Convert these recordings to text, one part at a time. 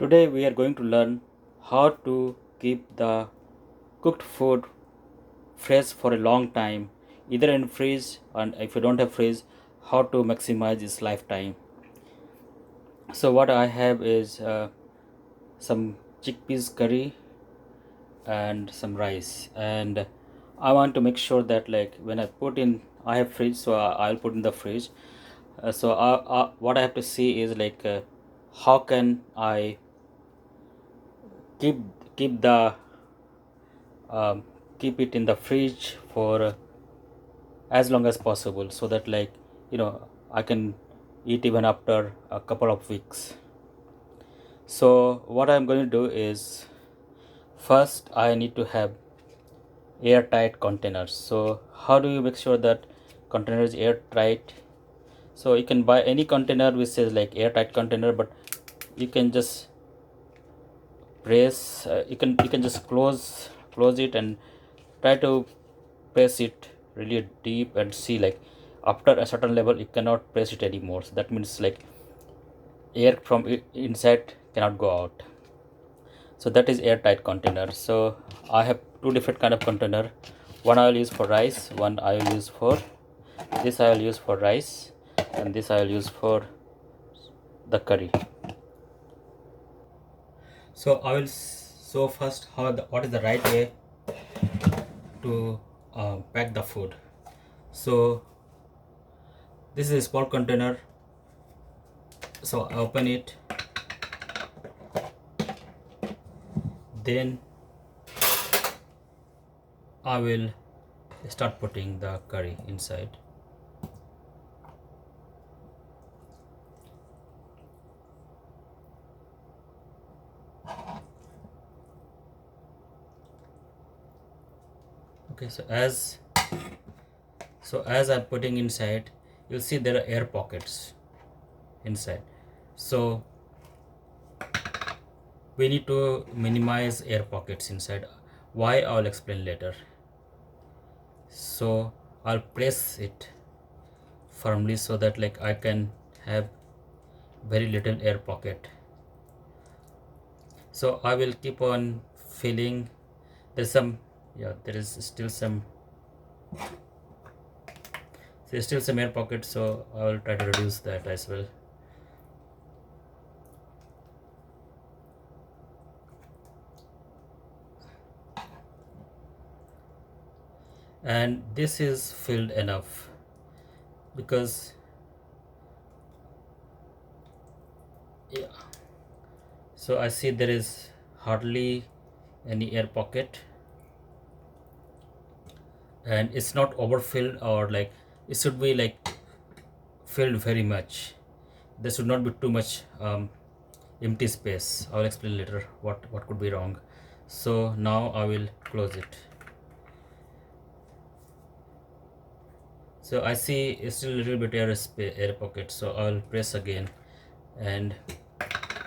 Today we are going to learn how to keep the cooked food fresh for a long time, either in fridge, and if you don't have fridge, how to maximize its lifetime. So what I have is some chickpeas curry and some rice, and I want to make sure that like when I put in, I have fridge, so I'll put in the fridge. What I have to see is like how can I keep keep the um, keep it in the fridge for as long as possible, so that like I can eat even after a couple of weeks. So what I'm going to do is, first I need to have airtight containers. So how do you make sure that container is airtight? So you can buy any container which says like airtight container, but you can just press you can just close it and try to press it really deep and see like after a certain level you cannot press it anymore. So that means like air from inside cannot go out. So that is airtight container. So I have two different kind of container. One I will use for rice, one I will use for this I will use for rice, and this I will use for the curry. So I will show first what is the right way to pack the food. So this is a small container, so I open it, then I will start putting the curry inside. Okay, so as I'm putting inside, you'll see there are air pockets inside. So we need to minimize air pockets inside. Why, I'll explain later. So I'll press it firmly so that like I can have very little air pocket. So I will keep on filling. There is still some air pocket, so I will try to reduce that as well. And this is filled enough, because so I see there is hardly any air pocket, and it's not overfilled, or like it should be like filled very much. There should not be too much empty space. I'll explain later what could be wrong. So now I will close it. So I see it's still a little bit air pocket, so I'll press again, and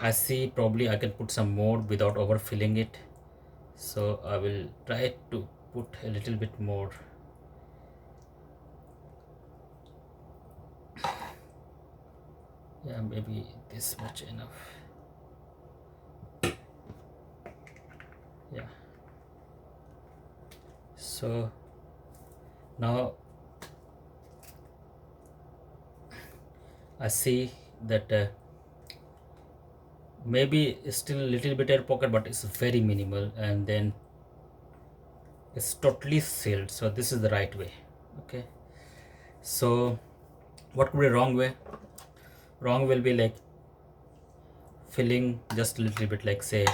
I see probably I can put some more without overfilling it. So I will try to put a little bit more. Yeah, maybe this much enough. Yeah. So now I see that maybe it's still a little bit air pocket, but it's very minimal, and then it's totally sealed. So this is the right way. Okay, so what could be wrong way? Wrong will be like filling just a little bit, like say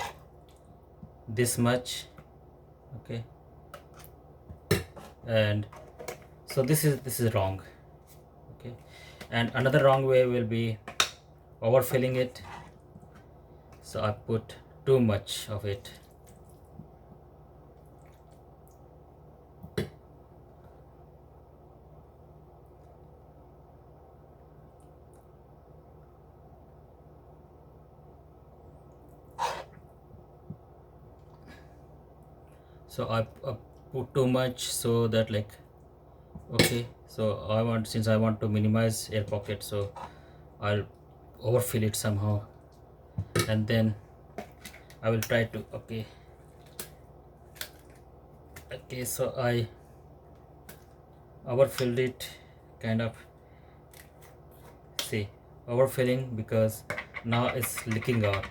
this much. Okay, and so this is wrong. Okay, and another wrong way will be overfilling it. So I put too much of it. So I put too much, so that like, okay, so since I want to minimize air pocket, so I'll overfill it somehow, and then I will try to. Okay, so I overfilled it, kind of, see, overfilling, because now it's leaking out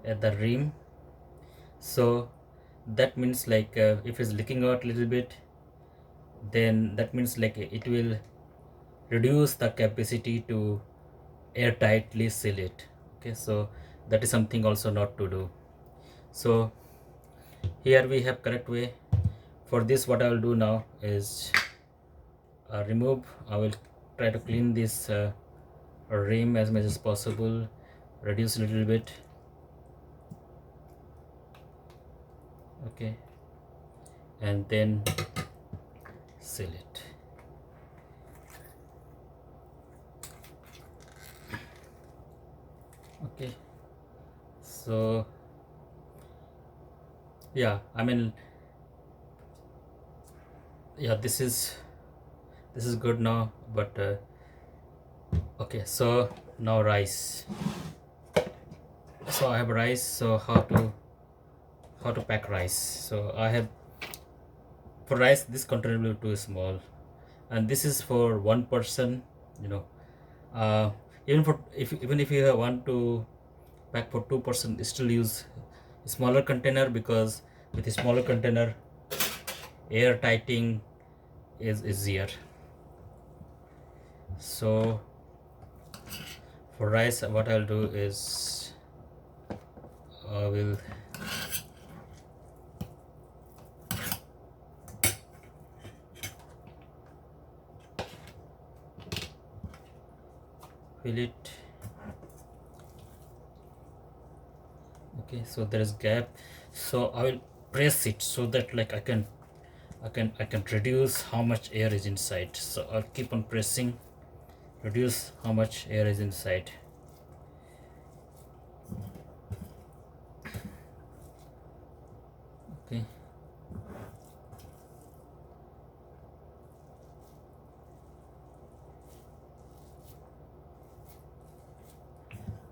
at the rim. So that means like if it's leaking out a little bit, then that means like it will reduce the capacity to airtightly seal it. Okay, so that is something also not to do. So here we have correct way. For this, what I will do now is remove. I will try to clean this rim as much as possible, reduce a little bit. Okay, and then seal it. Okay, so yeah, I mean, yeah, this is good now. But okay, so now rice. So I have rice. So how to pack rice? So I have, for rice, this container will be too small, and this is for one person, you know. uh, even if you want to pack for 2%, still use a smaller container, because with a smaller container, air tightening is easier. So for rice, what I'll do is I will fill it. Okay, so there is gap, so I will press it so that like I can reduce how much air is inside. So I'll keep on pressing, reduce how much air is inside. Okay,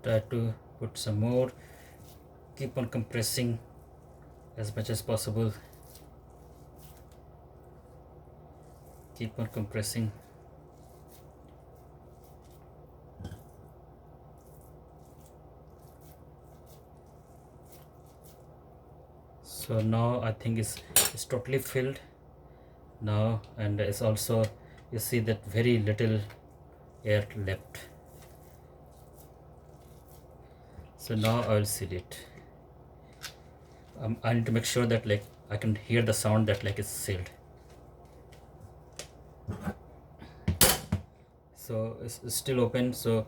try to put some more, keep on compressing as much as possible, keep on compressing. So now I think it's totally filled now, and it's also, you see that very little air left. So now I will seal it. I need to make sure that like I can hear the sound that like it's sealed. So it's still open. So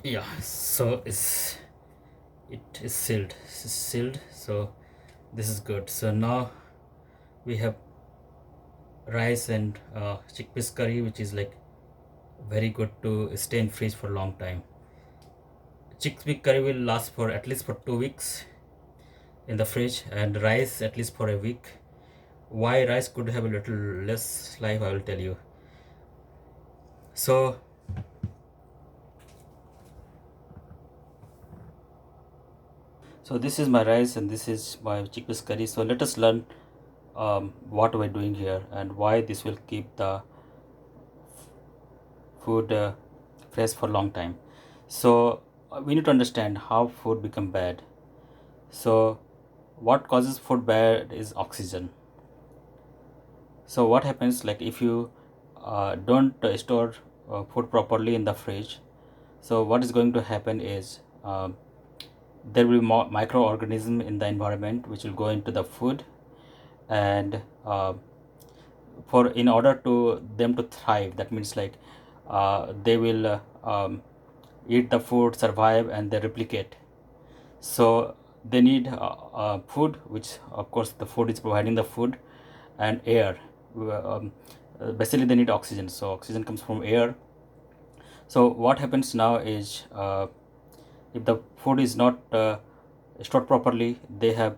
yeah, so it is sealed. It's sealed. So this is good. So now we have rice and chickpeas curry, which is like very good to stay in fridge for a long time. Chickpea curry will last for at least for 2 weeks in the fridge, and rice at least for a week. Why rice could have a little less life, I will tell you. So this is my rice and this is my chickpeas curry. So let us learn what we're doing here and why this will keep the food fresh for a long time. So we need to understand how food become bad. So what causes food bad is oxygen. So what happens, like if you don't store food properly in the fridge, so what is going to happen is there will be more microorganism in the environment which will go into the food, and for in order to them to thrive, that means like they will eat the food, survive, and they replicate. So they need food, which of course the food is providing the food, and air. Basically they need oxygen, so oxygen comes from air. So what happens now is if the food is not stored properly, they have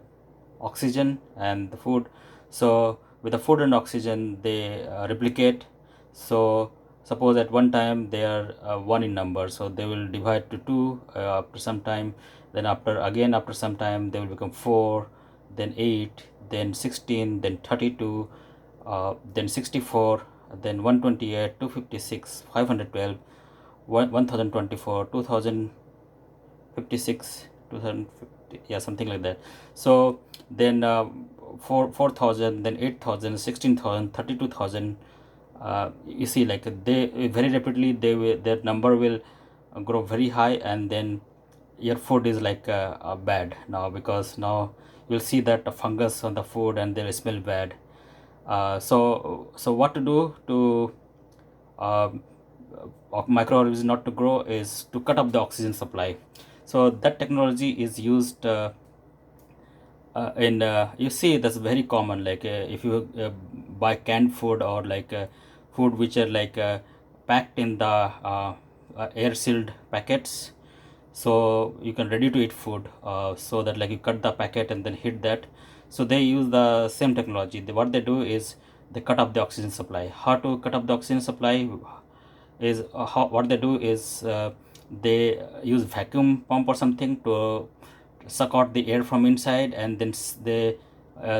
oxygen and the food. So with the food and oxygen, they replicate. So suppose at one time they are one in number, so they will divide to two after some time, then after some time they will become four, then 8, then 16, then 32, then 64, then 128, 256, 512, 1024, 2056, 2050, yeah, something like that. So then 4000, then 8000, 16,000, 32,000. You see, like they very rapidly their number will grow very high, and then your food is like bad now, because now you'll see that the fungus on the food and they smell bad. So what to do to of microorganisms not to grow is to cut off the oxygen supply. So that technology is used in you see, that's very common, like if you buy canned food, or like food which are like packed in the air sealed packets, so you can ready to eat food, so that like you cut the packet and then hit that. So they use the same technology. What they do is they cut off the oxygen supply. How to cut off the oxygen supply is what they do is they use vacuum pump or something to suck out the air from inside, and then they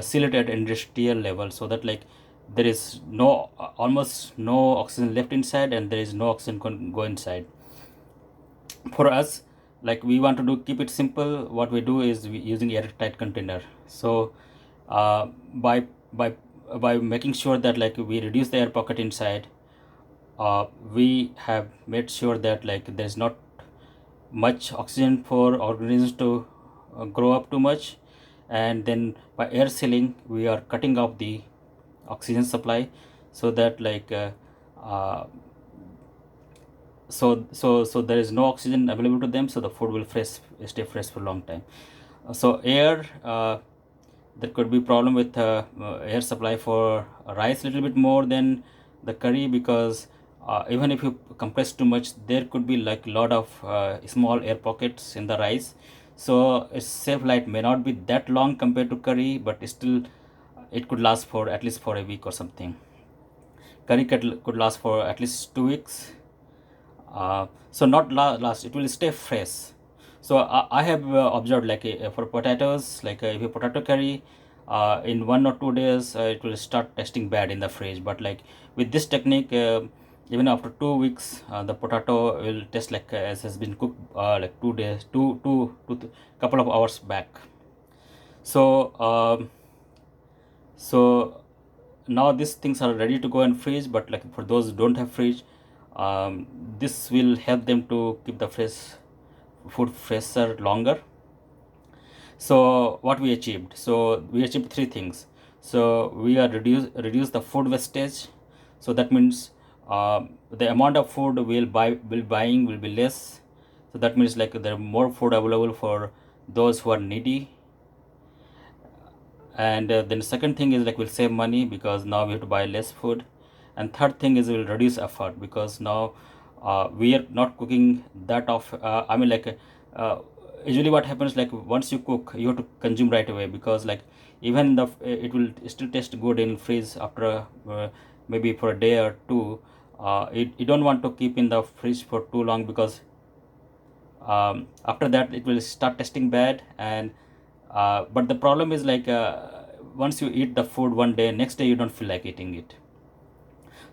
seal it at industrial level, so that like there is no almost no oxygen left inside, and there is no oxygen go inside. For us, like we want to do keep it simple, what we do is we using airtight container. So uh, by by by making sure that like we reduce the air pocket inside, we have made sure that like there's not much oxygen for organisms to grow up too much. And then by air sealing we are cutting off the oxygen supply, so that like uh, so there is no oxygen available to them, so the food will stay fresh for a long time. So air, there could be problem with air supply for rice a little bit more than the curry, because even if you compress too much, there could be like a lot of small air pockets in the rice. So its safe life may not be that long compared to curry, but still it could last for at least for a week or something. Curry could last for at least 2 weeks. So not last, it will stay fresh. So I have observed like for potatoes, like if you potato curry in 1 or 2 days, it will start tasting bad in the fridge. But like with this technique, even after 2 weeks, the potato will taste like as has been cooked like 2 days, couple of hours back. So um, so now these things are ready to go in fridge, but like for those who don't have fridge, this will help them to keep the fresh food fresher longer. So what we achieved, so we achieved three things. So we are reduce the food wastage. So that means the amount of food will buying will be less. So that means like there are more food available for those who are needy. And then second thing is like we'll save money, because now we have to buy less food. And third thing is we'll reduce effort, because now we are not cooking that of I mean like usually what happens, like once you cook you have to consume right away, because like even the it will still taste good in freeze after maybe for a day or two. You don't want to keep in the fridge for too long, because after that it will start tasting bad. And but the problem is like once you eat the food one day, next day you don't feel like eating it.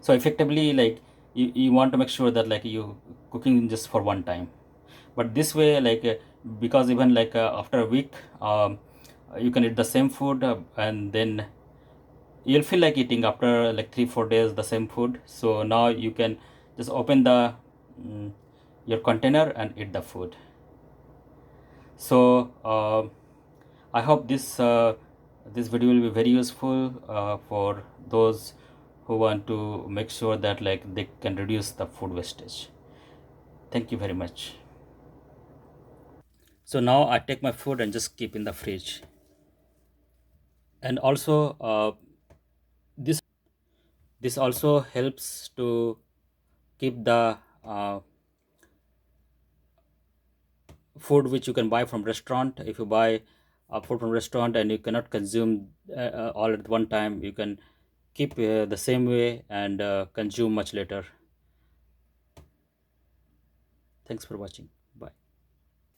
So effectively, like you want to make sure that like you cooking just for one time. But this way, like because even like after a week, you can eat the same food, and then you'll feel like eating after like 3 4 days the same food. So now you can just open the mm, your container and eat the food. So I hope this video will be very useful for those who want to make sure that like they can reduce the food wastage. Thank you very much. So now I take my food and just keep in the fridge. And also this also helps to keep the food which you can buy from restaurant. If you buy food from restaurant and you cannot consume all at one time, you can keep the same way and consume much later. Thanks for watching. Bye.